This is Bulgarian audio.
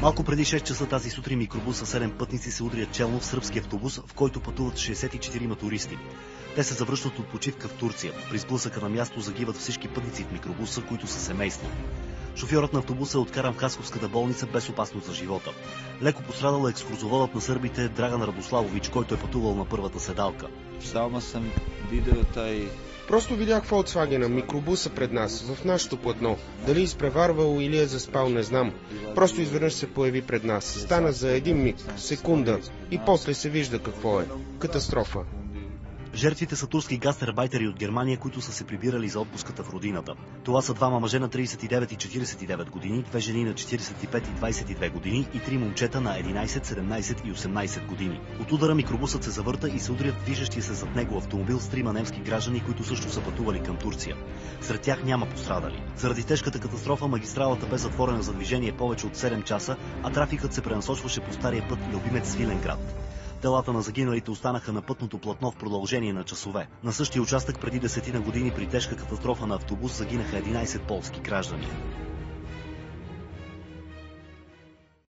Малко преди 6 часа тази сутрин микробус с 7 пътници се удря челно в сръбски автобус, в който пътуват 64 туристи. Те се завръщат от почивка в Турция. При сблъсъка на място загиват всички пътници в микробуса, които са семейство. Шофьорът на автобуса е откаран в Хасковската болница без опасност за живота. Леко пострадал е екскурзоводът на сърбите Драган Радославович, който е пътувал на първата седалка. Само съм видел taj... Просто видях Volkswagen, микробуса пред нас, в нашото платно. Дали изпреварвал или е заспал, не знам. Просто изведнъж се появи пред нас. Стана за един миг, секунда и после се вижда какво е. Катастрофа. Жертвите са турски гастарбайтери от Германия, които са се прибирали за отпуската в родината. Това са двама мъже на 39 и 49 години, две жени на 45 и 22 години и три момчета на 11, 17 и 18 години. От удара микробусът се завърта и се удрят движещия се зад него автомобил с трима немски граждани, които също са пътували към Турция. Сред тях няма пострадали. Заради тежката катастрофа магистралата бе затворена за движение повече от 7 часа, а трафикът се пренасочваше по стария път Любимец Свиленград. Телата на загиналите останаха на пътното платно в продължение на часове. На същия участък преди 10 години при тежка катастрофа на автобус загинаха 11 полски граждани.